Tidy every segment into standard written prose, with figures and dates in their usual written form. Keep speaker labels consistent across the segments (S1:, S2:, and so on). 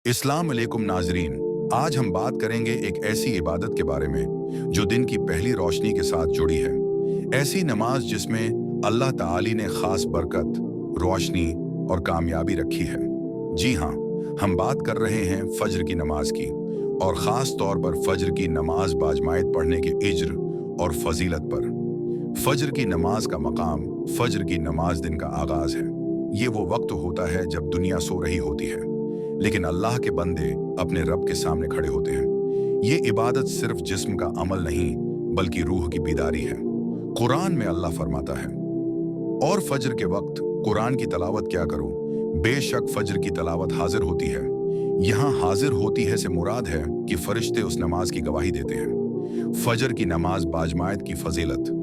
S1: अस्सलाम वालेकुम नाजरीन। आज हम बात करेंगे एक ऐसी इबादत के बारे में जो दिन की पहली रोशनी के साथ जुड़ी है। ऐसी नमाज जिसमें अल्लाह ताली ने खास बरकत, रोशनी और कामयाबी रखी है। जी हाँ, हम बात कर रहे हैं फज्र की नमाज की, और ख़ास तौर पर फज्र की नमाज बाजमायत पढ़ने के इज्र और फजीलत पर। फज्र की नमाज का मकाम, फज्र की नमाज दिन का आगाज़ है। ये वो वक्त होता है जब दुनिया सो रही होती है, लेकिन अल्लाह के बंदे अपने रब के सामने खड़े होते हैं। ये इबादत सिर्फ जिस्म का अमल नहीं, बल्कि रूह की बेदारी है। कुरान में अल्लाह फरमाता है, और फज्र के वक्त कुरान की तलावत क्या करो, बेशक फज्र की तलावत हाजिर होती है। यहाँ हाजिर होती है से मुराद है कि फरिश्ते उस नमाज की गवाही देते हैं। फज्र की नमाज बाजमायत की फजीलत।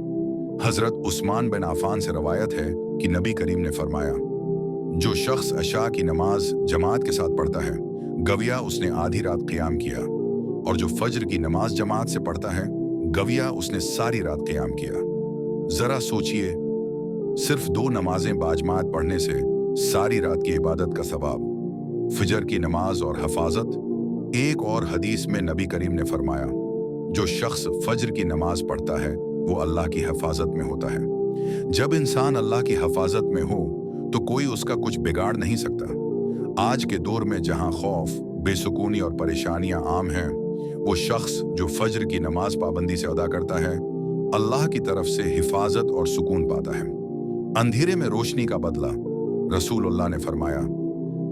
S1: हजरत उस्मान बिन आफान से रवायत है कि नबी करीम ने फरमाया, जो शख्स अशा की नमाज जमात के साथ पढ़ता है, गविया उसने आधी रात क़ियाम किया, और जो फज्र की नमाज जमात से पढ़ता है, गविया उसने सारी रात क़ियाम किया। जरा सोचिए, सिर्फ 2 नमाजें बाजमात पढ़ने से सारी रात की इबादत का सवाब। फजर की नमाज और हफाजत। एक और हदीस में नबी करीम ने फरमाया, जो शख्स फज्र की नमाज पढ़ता है वो अल्लाह की हिफाजत में होता है। जब इंसान अल्लाह की हिफाजत में हो तो कोई उसका कुछ बिगाड़ नहीं सकता। आज के दौर में जहां खौफ, बेसुकूनी और परेशानियां आम हैं, वो शख्स जो फज्र की नमाज पाबंदी से अदा करता है, अल्लाह की तरफ से हिफाजत और सुकून पाता है। अंधेरे में रोशनी का बदला। रसूलुल्लाह ने फरमाया,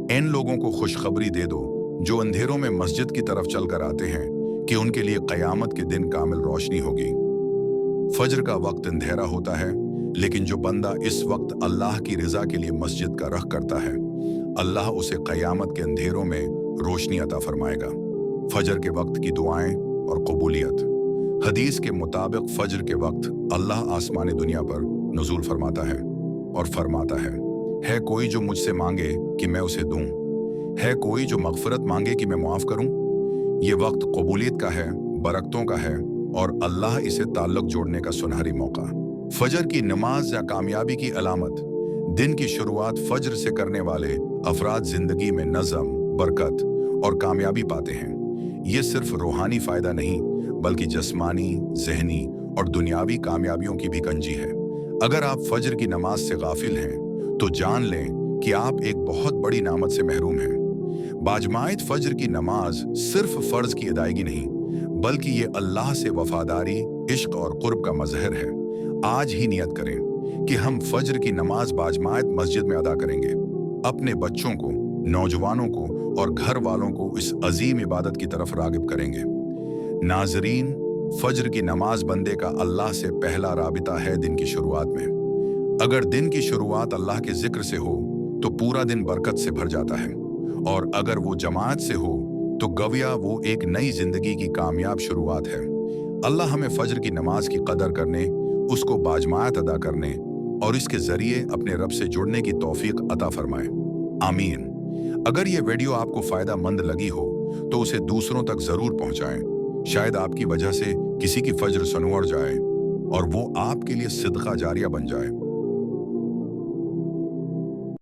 S1: इन लोगों को खुशखबरी दे दो जो अंधेरों में मस्जिद की तरफ चलकर आते हैं कि उनके लिए क़यामत के दिन कामिल रोशनी होगी। फज्र का वक्त अंधेरा होता है, लेकिन जो बंदा इस वक्त अल्लाह की रज़ा के लिए मस्जिद का रख करता है, अल्लाह उसे क़यामत के अंधेरों में रोशनी अता फरमाएगा। फजर के वक्त की दुआएं और कबूलियत। हदीस के मुताबिक फजर के वक्त अल्लाह आसमानी दुनिया पर नुज़ूल फरमाता है और फरमाता है कोई जो मुझसे मांगे कि मैं उसे दूं, है कोई जो मग़फ़िरत मांगे कि मैं मुआफ़ करूं। ये वक्त कबूलियत का है, बरकतों का है, और अल्लाह इसे ताल्लुक़ जोड़ने का सुनहरी मौका। फजर की नमाज या कामयाबी की अलामत। दिन की शुरुआत फज्र से करने वाले अफराद जिंदगी में नज़म, बरकत और कामयाबी पाते हैं। ये सिर्फ रूहानी फ़ायदा नहीं, बल्कि जिस्मानी, ज़हनी और दुनियावी कामयाबियों की भी कंजी है। अगर आप फज्र की नमाज से गाफिल हैं तो जान लें कि आप एक बहुत बड़ी नामत से महरूम हैं। बाजमायत फज्र की नमाज सिर्फ फ़र्ज की अदायगी नहीं, बल्कि ये अल्लाह से वफादारी, इश्क और कुर्ब का मज़हर है। आज ही नियत करें कि हम फज्र की नमाज बाजमायत मस्जिद में अदा करेंगे। अपने बच्चों को, नौजवानों को और घर वालों को इस अजीम इबादत की तरफ रागिब करेंगे। नाजरीन, फज्र की नमाज बंदे का अल्लाह से पहला राबिता है दिन की शुरुआत में। अगर दिन की शुरुआत अल्लाह के जिक्र से हो तो पूरा दिन बरकत से भर जाता है, और अगर वो जमात से हो तो गविया वो एक नई जिंदगी की कामयाब शुरुआत है। अल्लाह हमें फज्र की नमाज की कदर करने, उसको बाजमायत अदा करने और इसके जरिए अपने रब से जुड़ने की तौफीक अता फरमाए। आमीन। अगर ये वीडियो आपको फायदा मंद लगी हो तो उसे दूसरों तक जरूर पहुंचाएं। शायद आपकी वजह से किसी की फज्र संवर जाए और वो आपके लिए सिदका जारिया बन जाए।